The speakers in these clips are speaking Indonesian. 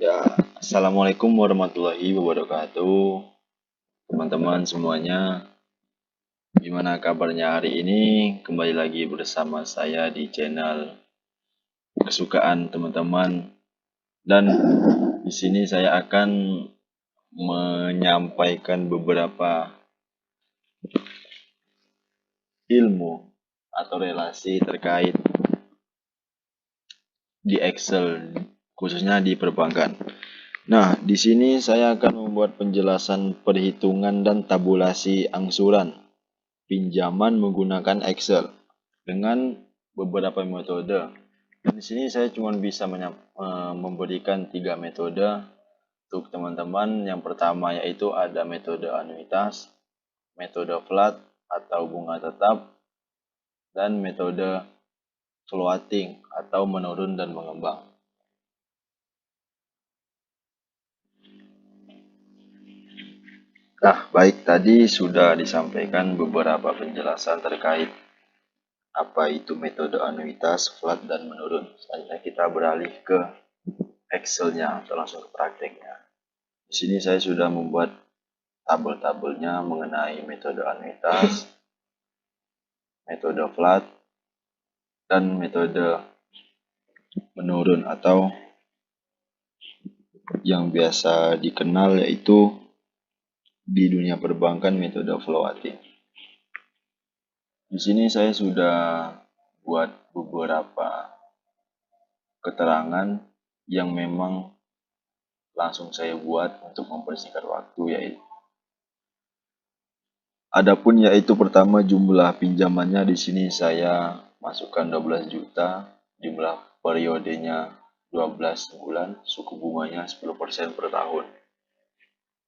Ya, Assalamualaikum warahmatullahi wabarakatuh, teman-teman semuanya. Gimana kabarnya hari ini? Kembali lagi bersama saya di channel kesukaan teman-teman. Dan di sini saya akan menyampaikan beberapa ilmu atau relasi terkait di Excel, khususnya di perbankan. Nah, di sini saya akan membuat penjelasan perhitungan dan tabulasi angsuran pinjaman menggunakan Excel dengan beberapa metode. Dan di sini saya cuma bisa memberikan 3 metode untuk teman-teman. Yang pertama yaitu ada metode anuitas, metode flat atau bunga tetap, dan metode floating atau menurun dan mengembang. Nah, baik, tadi sudah disampaikan beberapa penjelasan terkait apa itu metode anuitas, flat, dan menurun. Selanjutnya kita beralih ke Excel-nya atau langsung ke prakteknya. Di sini saya sudah membuat tabel-tabelnya mengenai metode anuitas, metode flat, dan metode menurun atau yang biasa dikenal yaitu di dunia perbankan metode floating. Di sini saya sudah buat beberapa keterangan yang memang langsung saya buat untuk mempersingkat waktu, yaitu pertama jumlah pinjamannya. Di sini saya masukkan 12 juta, jumlah periodenya 12 bulan, suku bunganya 10% per tahun.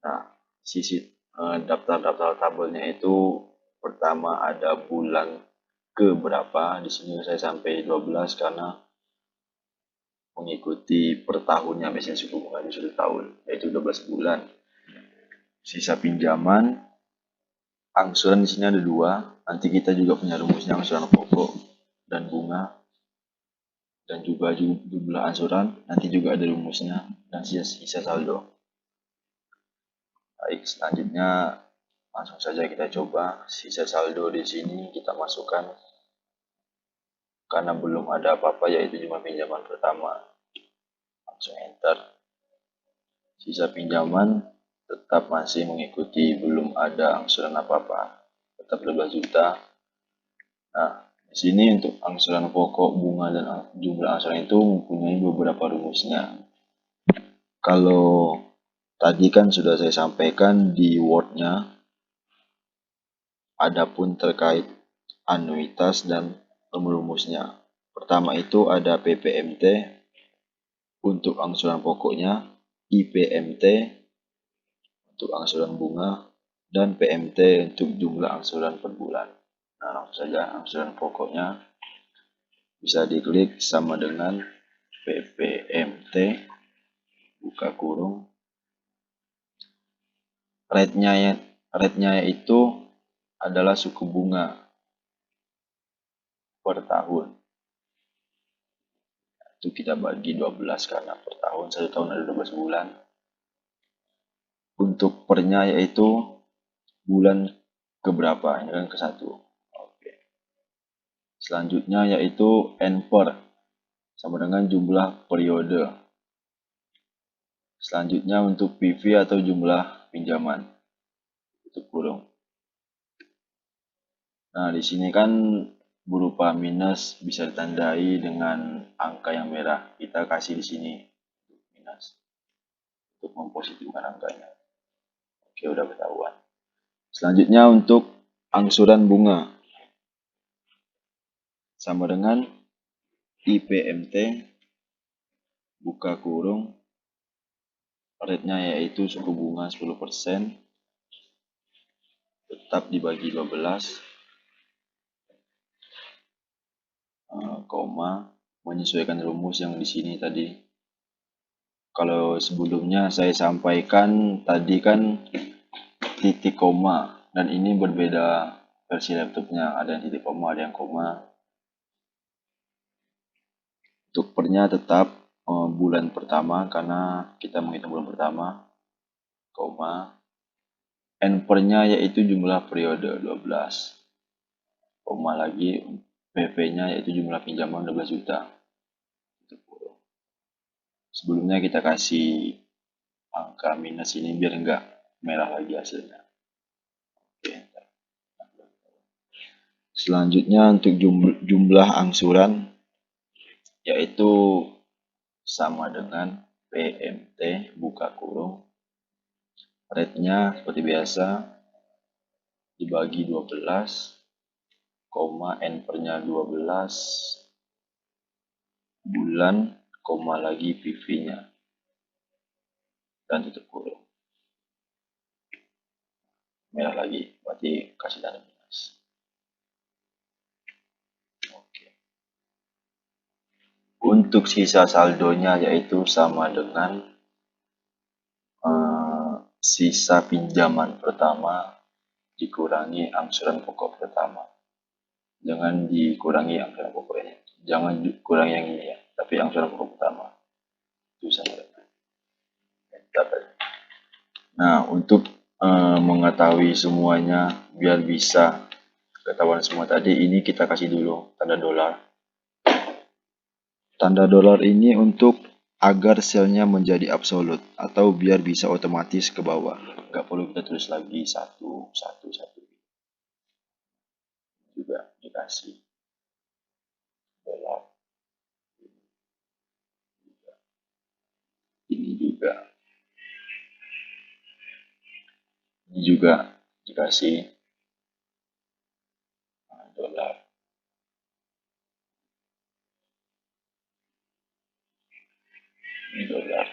Nah, sisi daftar-daftar tabelnya itu pertama ada bulan ke berapa. Di sini saya sampai 12 karena mengikuti per tahunnya, biasanya suku bunganya sudah tahun, yaitu 12 bulan. Sisa pinjaman, angsuran di sini ada 2. Nanti kita juga punya rumusnya, angsuran pokok dan bunga, dan juga jumlah angsuran nanti juga ada rumusnya, dan sisa saldo. Baik, selanjutnya langsung saja kita coba. Sisa saldo di sini kita masukkan karena belum ada apa-apa, yaitu jumlah pinjaman pertama. Langsung enter. Sisa pinjaman tetap masih mengikuti, belum ada angsuran apa-apa, tetap 12 juta. Nah, di sini untuk angsuran pokok, bunga, dan jumlah angsuran itu mempunyai beberapa rumusnya. Kalau tadi kan sudah saya sampaikan di Word-nya, adapun terkait anuitas dan rumusnya. Pertama itu ada PPMT untuk angsuran pokoknya, IPMT untuk angsuran bunga, dan PMT untuk jumlah angsuran per bulan. Nah, langsung saja angsuran pokoknya bisa diklik sama dengan PPMT, buka kurung. Rate-nya itu adalah suku bunga per tahun. Itu kita bagi 12 karena per tahun, 1 tahun ada 12 bulan. Untuk pernya yaitu bulan keberapa, ini kan ke 1. Oke. Selanjutnya yaitu N/per sama dengan jumlah periode. Selanjutnya untuk PV atau jumlah pinjaman, tutup kurung. Nah, di sini kan berupa minus, bisa ditandai dengan angka yang merah. Kita kasih di sini minus untuk mempositifkan angkanya. Oke, udah ketahuan. Selanjutnya untuk angsuran bunga sama dengan IPMT, buka kurung, rate-nya yaitu suku bunga 10%, tetap dibagi 12, koma, menyesuaikan rumus yang di sini tadi. Kalau sebelumnya saya sampaikan tadi kan titik koma, dan ini berbeda versi laptopnya, ada yang titik koma, ada yang koma. Untuk pernya tetap bulan pertama karena kita menghitung bulan pertama, koma, N per-nya yaitu jumlah periode 12, koma lagi PP-nya yaitu jumlah pinjaman 12 juta. Sebelumnya kita kasih angka minus ini biar enggak merah lagi hasilnya. Oke. Selanjutnya untuk jumlah angsuran yaitu sama dengan PMT buka kurung, rate-nya seperti biasa dibagi 12, koma N per-nya 12 bulan, koma lagi PV-nya dan tutup kurung. Merah lagi berarti kasih tanda minus. Oke. Untuk sisa saldonya yaitu sama dengan sisa pinjaman pertama dikurangi angsuran pokok pertama. Jangan dikurangi angsuran pokoknya. Jangan dikurangi yang ini ya, tapi angsuran pokok pertama. Itu sama dengan. Nah, untuk mengetahui semuanya biar bisa ketahuan semua tadi, ini kita kasih dulu tanda dolar. Tanda dolar ini untuk agar selnya menjadi absolut atau biar bisa otomatis ke bawah. Nggak perlu kita tulis lagi satu. Juga dikasih dolar. Ini juga dikasih dolar. Ini dolar.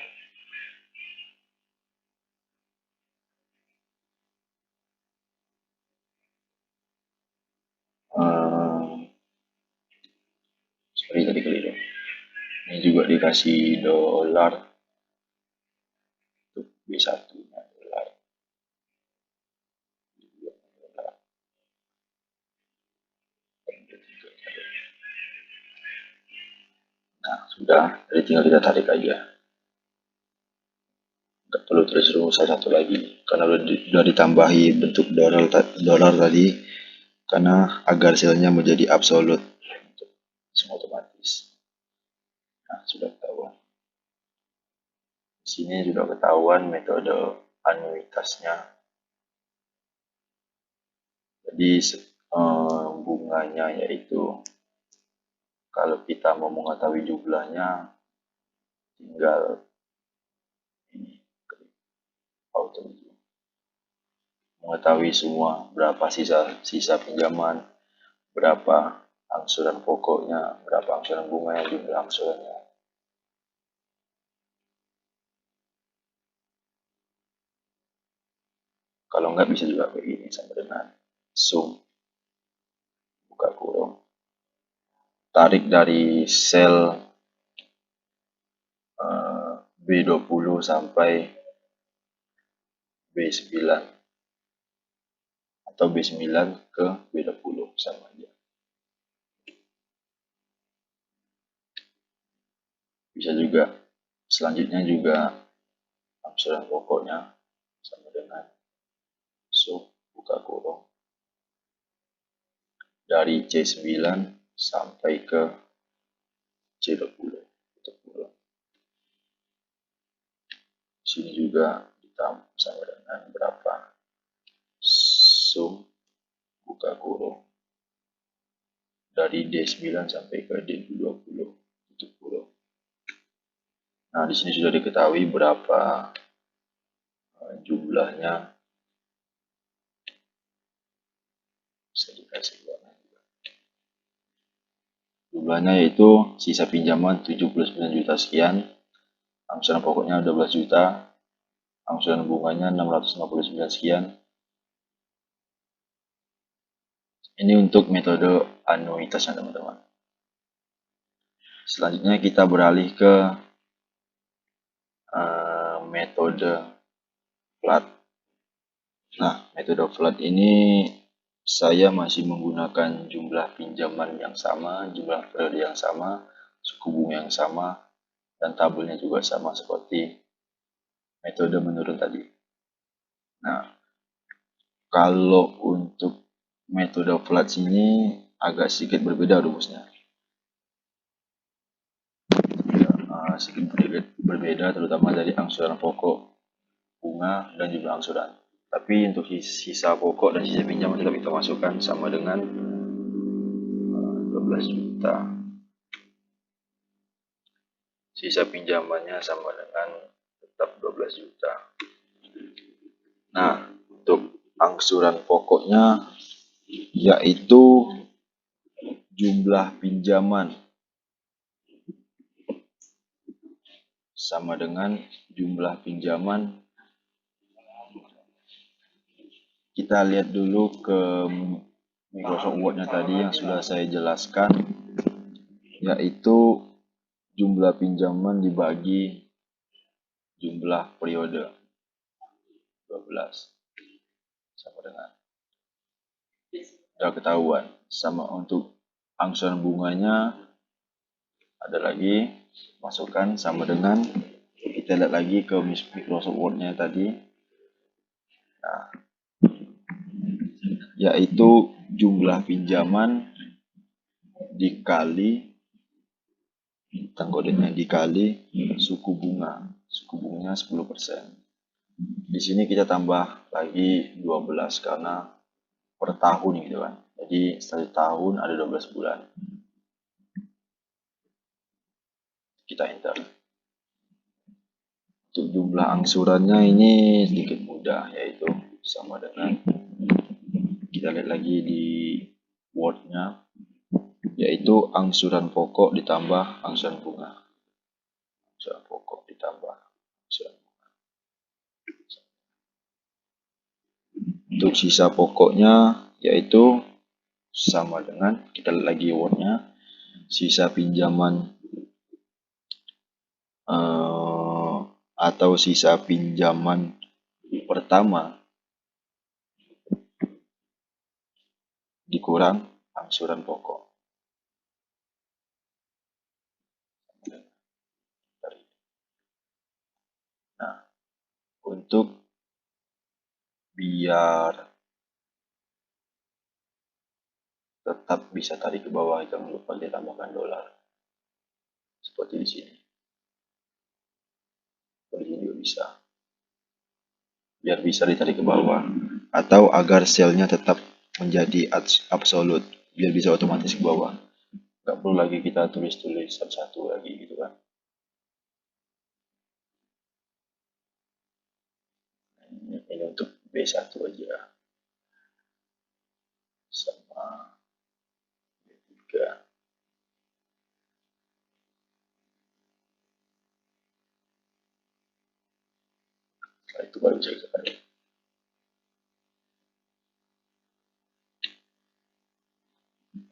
Sorry tadi keliru. Ini juga dikasih dolar untuk B1 nya dolar. Nah, sudah, jadi tinggal kita tarik aja. Nggak perlu terus rumus satu lagi, karena sudah ditambahi bentuk dolar tadi, karena agar selnya menjadi absolut, semua otomatis. Nah, sudah ketahuan. Di sini sudah ketahuan metode anuitasnya. Jadi bunganya yaitu kalau kita mau mengetahui jumlahnya tinggal ini auto mengetahui semua berapa sisa pinjaman, berapa angsuran pokoknya, berapa angsuran bunganya, jumlah angsurannya. Kalau enggak bisa juga kayak gini sama dengan sum buka kurung, tarik dari sel B20 sampai B9 atau B9 ke B20 sama aja. Bisa juga selanjutnya juga angsuran pokoknya sama dengan sum buka kurung dari C9 sampai ke C20 tutup kurung. Sini juga ditambah sama dengan berapa sum buka kurung dari D9 sampai ke D20 tutup kurung. Nah, di sini sudah diketahui berapa jumlahnya. Bisa dikasih warna juga. Jumlahnya yaitu sisa pinjaman 79 juta sekian, angsuran pokoknya 12 juta, angsuran bunganya 659 sekian. Ini untuk metode anuitasnya teman-teman. Selanjutnya kita beralih ke metode flat. Nah, metode flat ini saya masih menggunakan jumlah pinjaman yang sama, jumlah periode yang sama, suku bunga yang sama, dan tabelnya juga sama seperti metode menurun tadi. Nah, kalau untuk metode flat sini agak sedikit berbeda rumusnya. Sedikit berbeda terutama dari angsuran pokok, bunga, dan juga angsuran. Tapi untuk sisa pokok dan sisa pinjaman tetap kita masukkan sama dengan 12 juta. Sisa pinjamannya sama dengan tetap 12 juta. Nah, untuk angsuran pokoknya yaitu jumlah pinjaman sama dengan jumlah pinjaman. Kita lihat dulu ke Microsoft Word-nya tadi yang sudah saya jelaskan, yaitu jumlah pinjaman dibagi jumlah periode 12 sama dengan, sudah ketahuan. Sama untuk angsuran bunganya ada lagi, masukkan sama dengan, kita lihat lagi ke Microsoft Word-nya tadi, nah, yaitu jumlah pinjaman dikali tanggodennya dikali suku bunga. Suku bunganya 10%. Di sini kita tambah lagi 12 karena per tahun gitu kan. Jadi satu tahun ada 12 bulan. Kita enter. Untuk jumlah angsurannya ini sedikit mudah, yaitu sama dengan, kita lihat lagi di Word-nya, yaitu angsuran pokok ditambah angsuran bunga. Angsuran pokok ditambah angsuran bunga. Untuk sisa pokoknya yaitu sama dengan, kita lihat lagi Word-nya, sisa pinjaman atau sisa pinjaman pertama dikurang angsuran pokok. Nah, untuk biar tetap bisa tarik ke bawah, jangan lupa kita tambahkan dolar seperti di sini. Seperti ini juga bisa, biar bisa ditarik ke bawah, atau agar selnya tetap menjadi absolut, biar bisa otomatis ke bawah. Nggak perlu lagi kita tulis-tulis satu-satu lagi gitu kan. Ini untuk B1 aja sama B3. Setelah itu baru bisa kita tarik.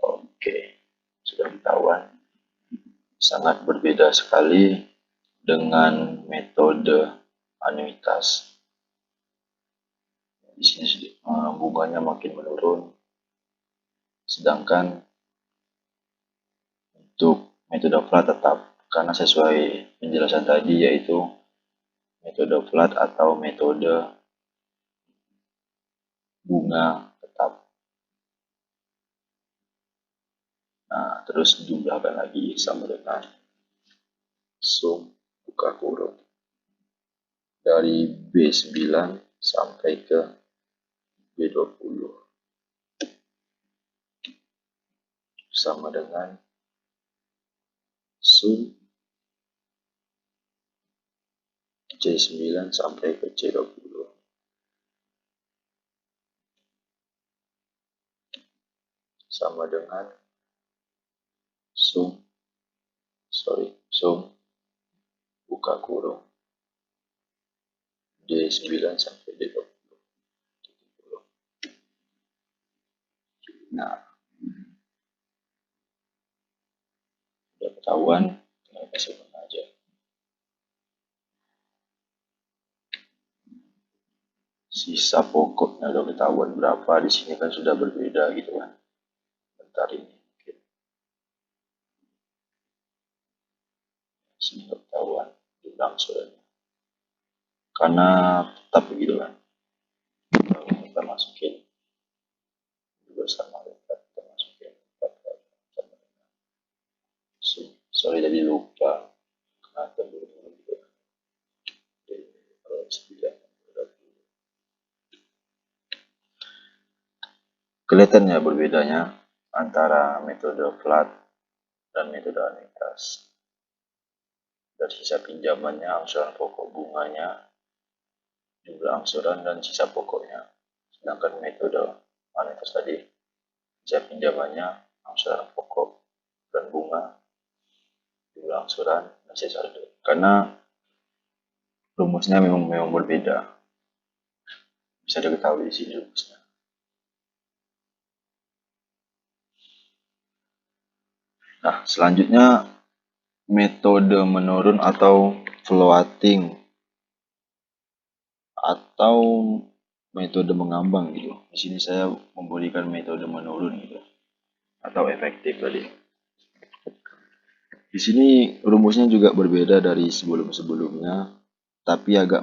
Oke, sudah ketahuan. Sangat berbeda sekali dengan metode anuitas. Di sini bunganya makin menurun, sedangkan untuk metode flat tetap, karena sesuai penjelasan tadi, yaitu metode flat atau metode bunga tetap. Nah, terus jumlahkan lagi sama dengan sum buka kurung dari B9 sampai ke B20 sama dengan sum C9 sampai ke C20 sama dengan sum buka kurung D9 sampai D20. Nah, udah ketahuan, tinggal masukkan aja. Sisa pokoknya udah ketahuan berapa, di sini kan sudah berbeda gitu kan. Bentar ini. Sini udah ketahuan. angsurannya. Karena tetap begitu kan, kalau kita masukin juga sama kita masukin sorry tadi lupa karena terburu-buru gitu. Kalau 9 kelihatan ya berbedanya antara metode flat dan metode anuitas. Dari sisa pinjamannya, angsuran pokok bunganya, jumlah angsuran dan sisa pokoknya. Sedangkan metode anuitas tadi, sisa pinjamannya, angsuran pokok dan bunga, jumlah angsuran dan sisa saldo. Karena rumusnya memang berbeda. Bisa diketahui di sini rumusnya. Nah, selanjutnya metode menurun atau floating atau metode mengambang gitu. Di sini saya memberikan metode menurun gitu atau efektif tadi. Di sini rumusnya juga berbeda dari sebelum-sebelumnya, tapi agak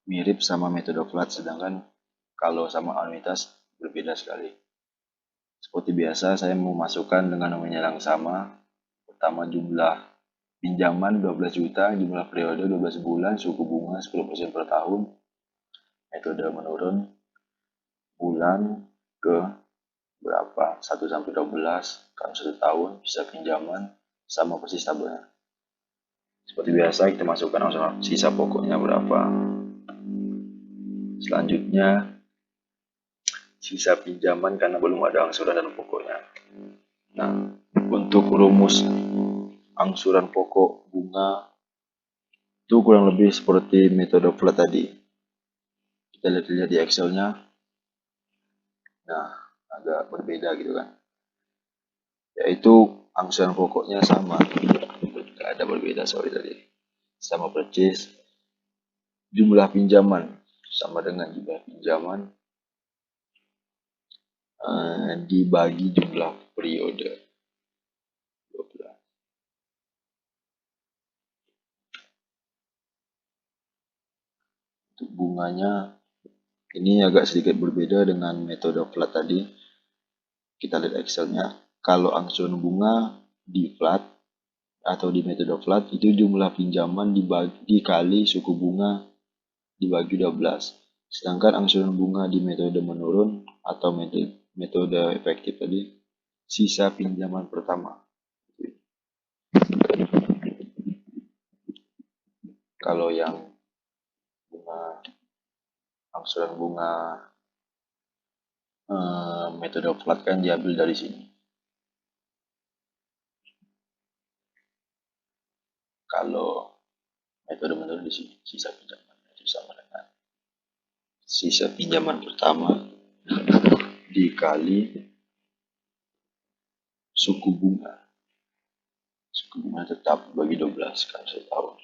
mirip sama metode flat, sedangkan kalau sama anuitas berbeda sekali. Seperti biasa, saya memasukkan dengan menyelang sama. Pertama jumlah pinjaman 12 juta, jumlah periode 12 bulan, suku bunga 10% per tahun. Metode menurun, bulan ke berapa? 1 sampai 12, kan 1 tahun, sisa pinjaman, sama persis tabelnya. Seperti biasa, kita masukkan sisa pokoknya berapa. Selanjutnya, sisa pinjaman karena belum ada angsuran dan pokoknya. Nah, untuk rumus angsuran pokok bunga itu kurang lebih seperti metode flat tadi. Kita lihat di Excel-nya. Nah, agak berbeda gitu kan. Yaitu angsuran pokoknya sama. Gak ada berbeda, sorry tadi. Sama persis. Jumlah pinjaman sama dengan jumlah pinjaman dibagi jumlah periode 12. Untuk bunganya ini agak sedikit berbeda dengan metode flat tadi. Kita lihat Excel-nya. Kalau angsuran bunga di flat atau di metode flat itu jumlah pinjaman dikali suku bunga dibagi 12. Sedangkan angsuran bunga di metode menurun atau metode efektif tadi, sisa pinjaman pertama. Kalau yang angsuran bunga metode flat kan diambil dari sini. Kalau metode menurun di sini, sisa pinjaman itu sama dengan sisa pinjaman pertama dikali suku bunga. Suku bunga tetap bagi 12 kan setahun.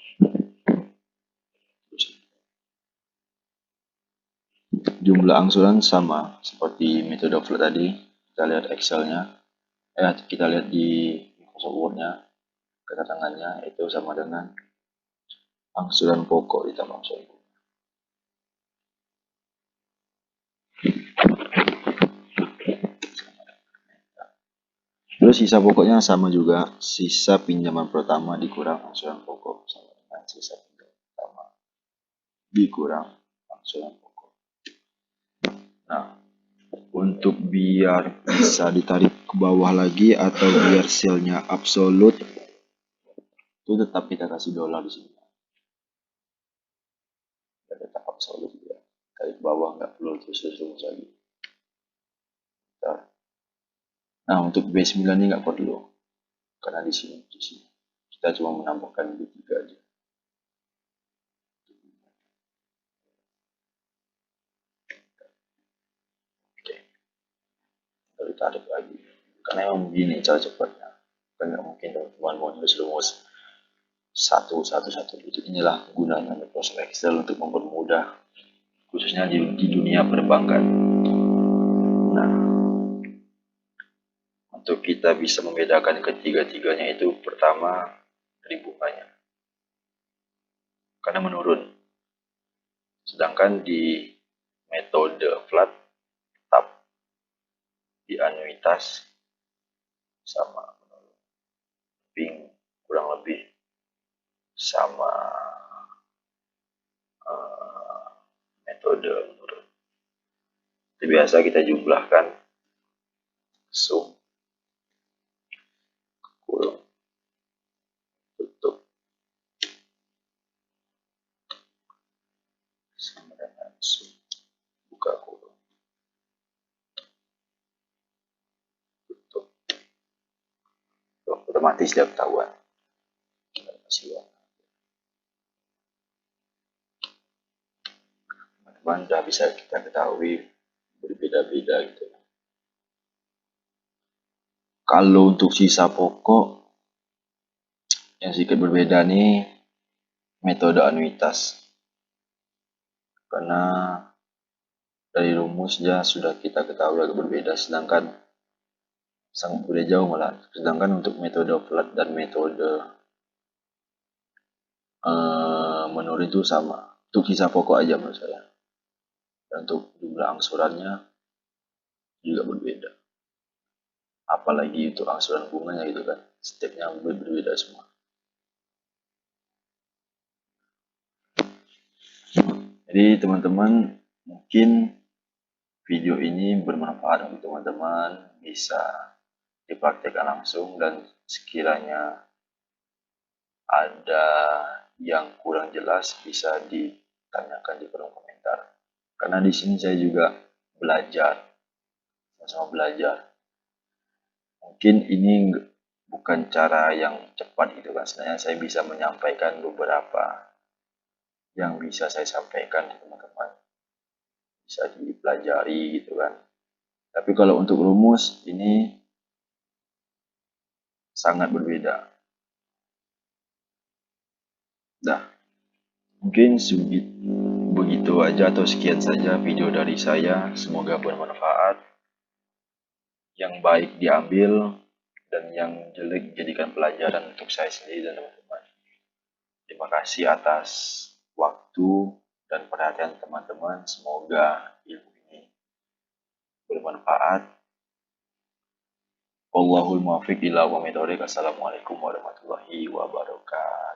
Jumlah angsuran sama seperti metode flat tadi. Kita lihat Excel-nya. Kita lihat di Microsoft Word-nya. Kedatangannya itu sama dengan angsuran pokok ditambah angsuran bunga. Terus sisa pokoknya sama juga, sisa pinjaman pertama dikurang angsuran pokok sama dengan sisa pinjaman pertama dikurang angsuran pokok. Nah, untuk biar bisa ditarik ke bawah lagi atau biar silnya absolut, itu tetap kita kasih dolar di sini. Ya, tetap absolut ya. Tarik bawah nggak perlu terus rumus lagi. Nah, untuk B9 ini nggak perlu. Karena di sini kita cuma menambahkan B3 aja. Oke. Lalu tarik lagi. Karena emang begini cara cepatnya. Kan nggak mungkin teman-teman mau nulis rumus satu. Itu inilah gunanya Microsoft Excel untuk mempermudah khususnya di dunia perbankan. Nah, untuk kita bisa membedakan ketiga-tiganya itu pertama dari bunganya. karena menurun. Sedangkan di metode flat tetap di anuitas sama menurun. Kurang lebih sama metode menurun. Itu biasa kita jumlahkan sum kurung tutup sama dengan sum buka kurung tutup. Otomatis dia ketahuan. Teman-teman sudah bisa kita ketahui berbeda-beda gitu. Kalau untuk sisa pokok yang sedikit berbeda nih metode anuitas, karena dari rumusnya sudah kita ketahui agak berbeda, sedangkan sangat berbeda jauh malah. Sedangkan untuk metode flat dan metode menurun itu sama. Untuk sisa pokok aja menurut saya. Dan untuk jumlah angsurannya juga berbeda. Apalagi untuk angsuran bunganya gitu kan, stepnya berbeda semua. Jadi teman-teman, mungkin video ini bermanfaat untuk teman-teman, bisa dipraktekkan langsung, dan sekiranya ada yang kurang jelas bisa ditanyakan di kolom komentar. Karena di sini saya juga belajar, sama-sama belajar. Mungkin ini bukan cara yang cepat gitu kan, sebenarnya saya bisa menyampaikan beberapa yang bisa saya sampaikan ke teman-teman, bisa dipelajari gitu kan. Tapi kalau untuk rumus ini sangat berbeda. Nah, mungkin begitu aja atau sekian saja video dari saya. Semoga bermanfaat. Yang baik diambil dan yang jelek jadikan pelajaran untuk saya sendiri dan teman-teman. Terima kasih atas waktu dan perhatian teman-teman. Semoga ilmu ini bermanfaat. Wallahul muwaffiq ila aqwamit thoriq. Assalamualaikum warahmatullahi wabarakatuh.